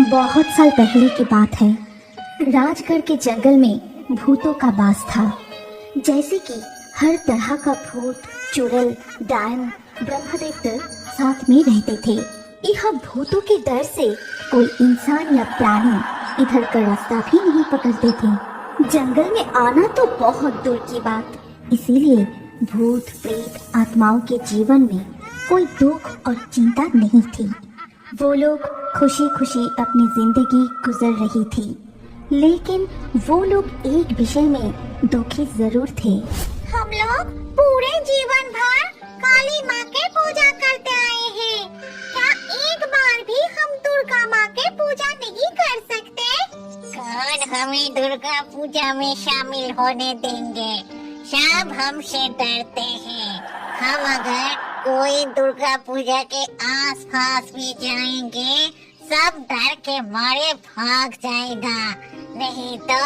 बहुत साल पहले की बात है। राजगढ़ के जंगल में भूतों का वास था। जैसे कि हर तरह का भूत, चुड़ैल, डायन, ब्रह्मदैत्य साथ में रहते थे। यह भूतों के डर से कोई इंसान या प्राणी इधर का रास्ता भी नहीं पकड़ते थे। जंगल में आना तो बहुत दूर की बात। इसीलिए भूत, प्रेत, आत्माओं के जीवन में कोई दुख और चिंता नहीं थी। वो लोग खुशी खुशी अपनी जिंदगी गुजर रही थी। लेकिन वो लोग एक विषय में दुखी जरूर थे। हम लोग पूरे जीवन भर काली माँ के पूजा करते आए हैं। क्या एक बार भी हम दुर्गा माँ के पूजा नहीं कर सकते? कौन हमें दुर्गा पूजा में शामिल होने देंगे? सब हमसे डरते हैं। हम अगर कोई दुर्गा पूजा के आसपास भी जाएंगे, सब डर के मारे भाग जाएगा। नहीं तो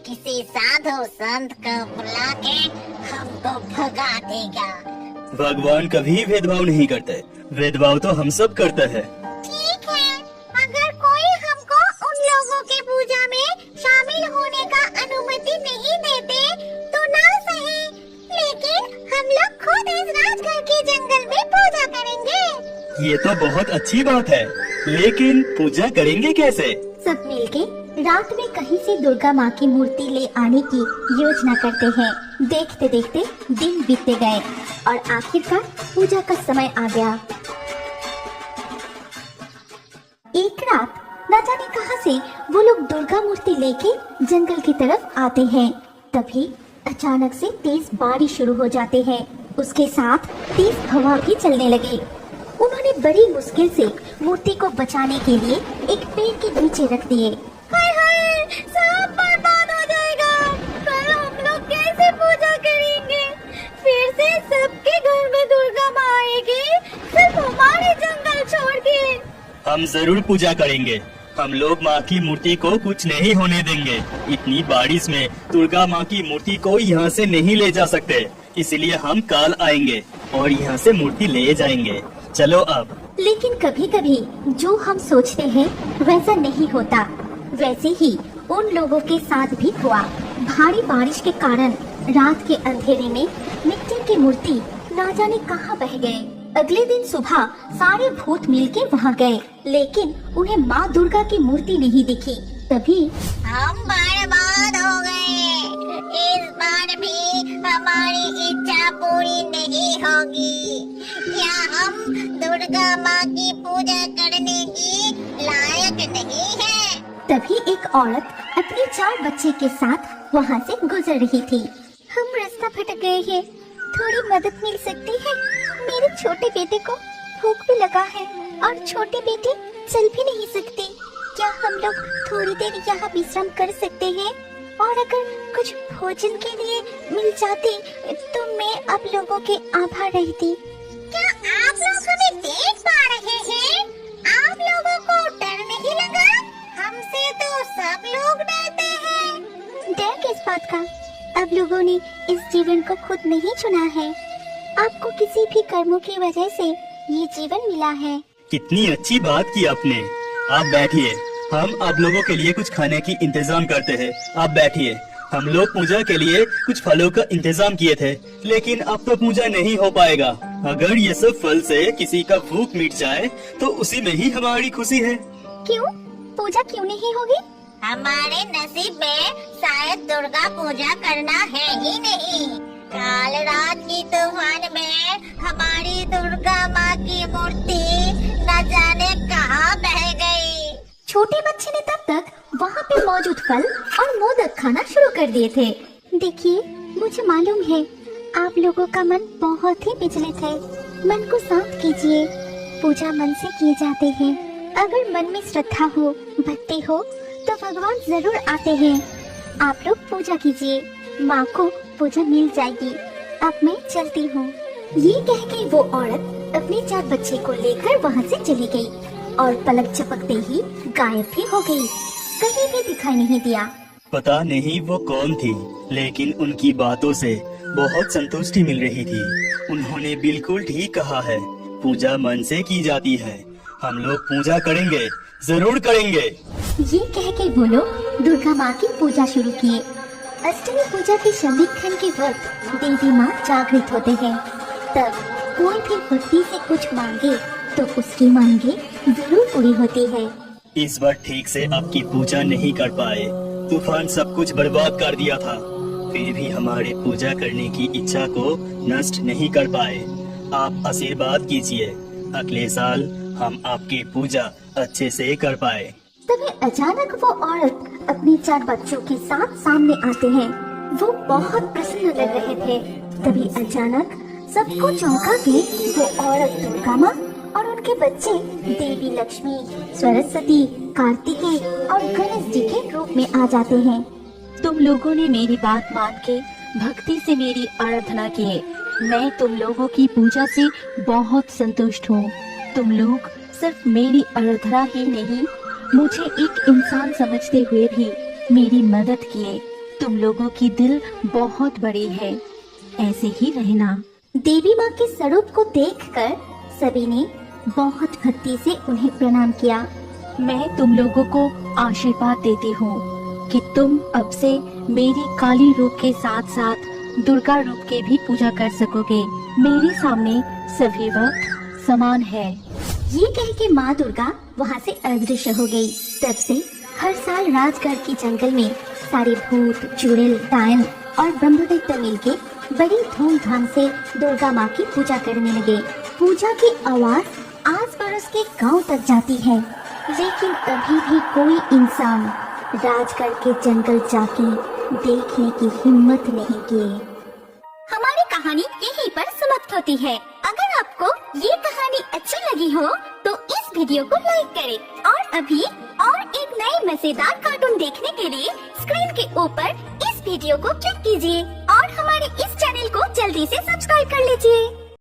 किसी साधु संत को बुला के हमको भगा देगा। भगवान कभी भेदभाव नहीं करते। भेदभाव तो हम सब करते हैं। ठीक है, अगर कोई हमको उन लोगों के पूजा में शामिल होने का अनुमति नहीं देते तो ना सही, लेकिन हम लोग खुद इस राजगढ़ के जंगल में पूजा करेंगे। ये तो बहुत अच्छी बात है, लेकिन पूजा करेंगे कैसे? सब मिलके रात में कहीं से दुर्गा माँ की मूर्ति ले आने की योजना करते हैं। देखते देखते दिन बीतते गए और आखिरकार पूजा का समय आ गया। एक रात न जाने कहां से वो लोग दुर्गा मूर्ति लेके जंगल की तरफ आते हैं। तभी अचानक से तेज बारिश शुरू हो जाते हैं। उसके साथ तेज हवा भी चलने लगी। उन्होंने बड़ी मुश्किल से मूर्ति को बचाने के लिए एक पेड़ के नीचे रख दिए। हाय हाय, सब बर्बाद हो जाएगा। कल हम लोग कैसे पूजा करेंगे? फिर से सबके घर में दुर्गा माँ आएगी, सिर्फ हमारे जंगल छोड़ के। हम जरूर पूजा करेंगे। हम लोग माँ की मूर्ति को कुछ नहीं होने देंगे। इतनी बारिश में दुर्गा माँ की मूर्ति को यहाँ से नहीं ले जा सकते, इसलिए हम कल आएंगे और यहाँ से मूर्ति ले जाएंगे। चलो अब। लेकिन कभी कभी जो हम सोचते हैं वैसा नहीं होता। वैसे ही उन लोगों के साथ भी हुआ। भारी बारिश के कारण रात के अंधेरे में मिट्टी की मूर्ति ना जाने कहां बह गए। अगले दिन सुबह सारे भूत मिलके वहां गए, लेकिन उन्हें माँ दुर्गा की मूर्ति नहीं दिखी। तभी हम बर्बाद हो गए। इस बार भी हमारी इच्छा पूरी नहीं होगी। क्या हम दुर्गा माँ की पूजा करने की लायक नहीं है? तभी एक औरत अपने 4 बच्चे के साथ वहाँ से गुजर रही थी। हम रास्ता भटक गए हैं, थोड़ी मदद मिल सकती है? मेरे छोटे बेटे को भूख भी लगा है और छोटी बेटी चल भी नहीं सकती। क्या हम लोग थोड़ी देर यहाँ विश्राम कर सकते हैं? और अगर कुछ भोजन के लिए मिल जाती तो मैं आप लोगों के आभार रहती। क्या आप लोग हमें देख पा रहे हैं? आप लोगों को डर नहीं लगा? हमसे तो सब लोग डरते हैं। डर किस बात का? आप लोगों ने इस जीवन को खुद नहीं चुना है। आपको किसी भी कर्मों की वजह से ये जीवन मिला है। कितनी अच्छी बात की आपने। आप बैठिए, हम आप लोगों के लिए कुछ खाने की इंतजाम करते हैं। आप बैठिए। हम लोग पूजा के लिए कुछ फलों का इंतजाम किए थे, लेकिन अब तो पूजा नहीं हो पाएगा। अगर ये सब फल से किसी का भूख मिट जाए तो उसी में ही हमारी खुशी है। क्यों? पूजा क्यों नहीं होगी? हमारे नसीब में शायद दुर्गा पूजा करना है ही नहीं। कल रात की तूफान में हमारी दुर्गा माँ की मूर्ति न जाने कहाँ बह गई। छोटे बच्चे ने तब तक वहाँ पे मौजूद फल और मोदक खाना शुरू कर दिए थे। देखिए, मुझे मालूम है आप लोगों का मन बहुत ही विचलित है। मन को शांत कीजिए। पूजा मन से किए जाते हैं। अगर मन में श्रद्धा हो, भक्ति हो तो भगवान जरूर आते हैं। आप लोग पूजा कीजिए, माँ को पूजा मिल जाएगी। अब मैं चलती हूँ। ये कह के वो औरत अपने 4 बच्चे को लेकर वहाँ से चली गई और पलक झपकते ही गायब भी हो गई। कहीं भी दिखाई नहीं दिया। पता नहीं वो कौन थी, लेकिन उनकी बातों से बहुत संतुष्टि मिल रही थी। उन्होंने बिल्कुल ठीक कहा है, पूजा मन से की जाती है। हम लोग पूजा करेंगे, जरूर करेंगे। ये कह के वो लोग दुर्गा माँ की पूजा शुरू किए। अष्टमी पूजा के संधिक्षण के वक्त देवी माँ जागृत होते हैं। तब कोई भी भक्ति से कुछ मांगे तो उसकी मांगे जरूर पूरी होती है। इस बार ठीक से आपकी पूजा नहीं कर पाए, तूफान सब कुछ बर्बाद कर दिया था। फिर भी हमारे पूजा करने की इच्छा को नष्ट नहीं कर पाए। आप आशीर्वाद कीजिए, अगले साल हम आपकी पूजा अच्छे से कर पाए। तभी अचानक वो औरत अपने 4 बच्चों के साथ सामने आते हैं। वो बहुत प्रसन्न लग रहे थे। तभी अचानक सबको चौंका के वो औरत दुर्गा माँ और उनके बच्चे देवी लक्ष्मी, सरस्वती, कार्तिकेय और गणेश जी के रूप में आ जाते हैं। तुम लोगों ने मेरी बात मान के भक्ति से मेरी आराधना किए। मैं तुम लोगों की पूजा से बहुत संतुष्ट हूँ। तुम लोग सिर्फ मेरी आराधना ही नहीं, मुझे एक इंसान समझते हुए भी मेरी मदद किए। तुम लोगों की दिल बहुत बड़ी है, ऐसे ही रहना। देवी माँ के स्वरूप को देखकर सभी ने बहुत भक्ति से उन्हें प्रणाम किया। मैं तुम लोगों को आशीर्वाद देती हूँ कि तुम अब से मेरी काली रूप के साथ साथ दुर्गा रूप के भी पूजा कर सकोगे। मेरे सामने सभी वक्त समान है। ये कह के माँ दुर्गा वहाँ से अदृश्य हो गई। तब से हर साल राजगढ़ के जंगल में सारे भूत, चुड़ैल, डायन और ब्रह्मदैत्य मिलके बड़ी धूमधाम से दुर्गा माँ की पूजा करने लगे। पूजा की आवाज आस पड़ोस के गांव तक जाती है, लेकिन अभी भी कोई इंसान राजगढ़ के जंगल जाके देखने की हिम्मत नहीं की। हमारी कहानी यहीं पर समाप्त होती है। अगर आपको ये कहानी अच्छी लगी हो तो इस वीडियो को लाइक करें और अभी और एक नए मजेदार कार्टून देखने के लिए स्क्रीन के ऊपर इस वीडियो को क्लिक कीजिए और हमारे इस चैनल को जल्दी से सब्सक्राइब कर लीजिए।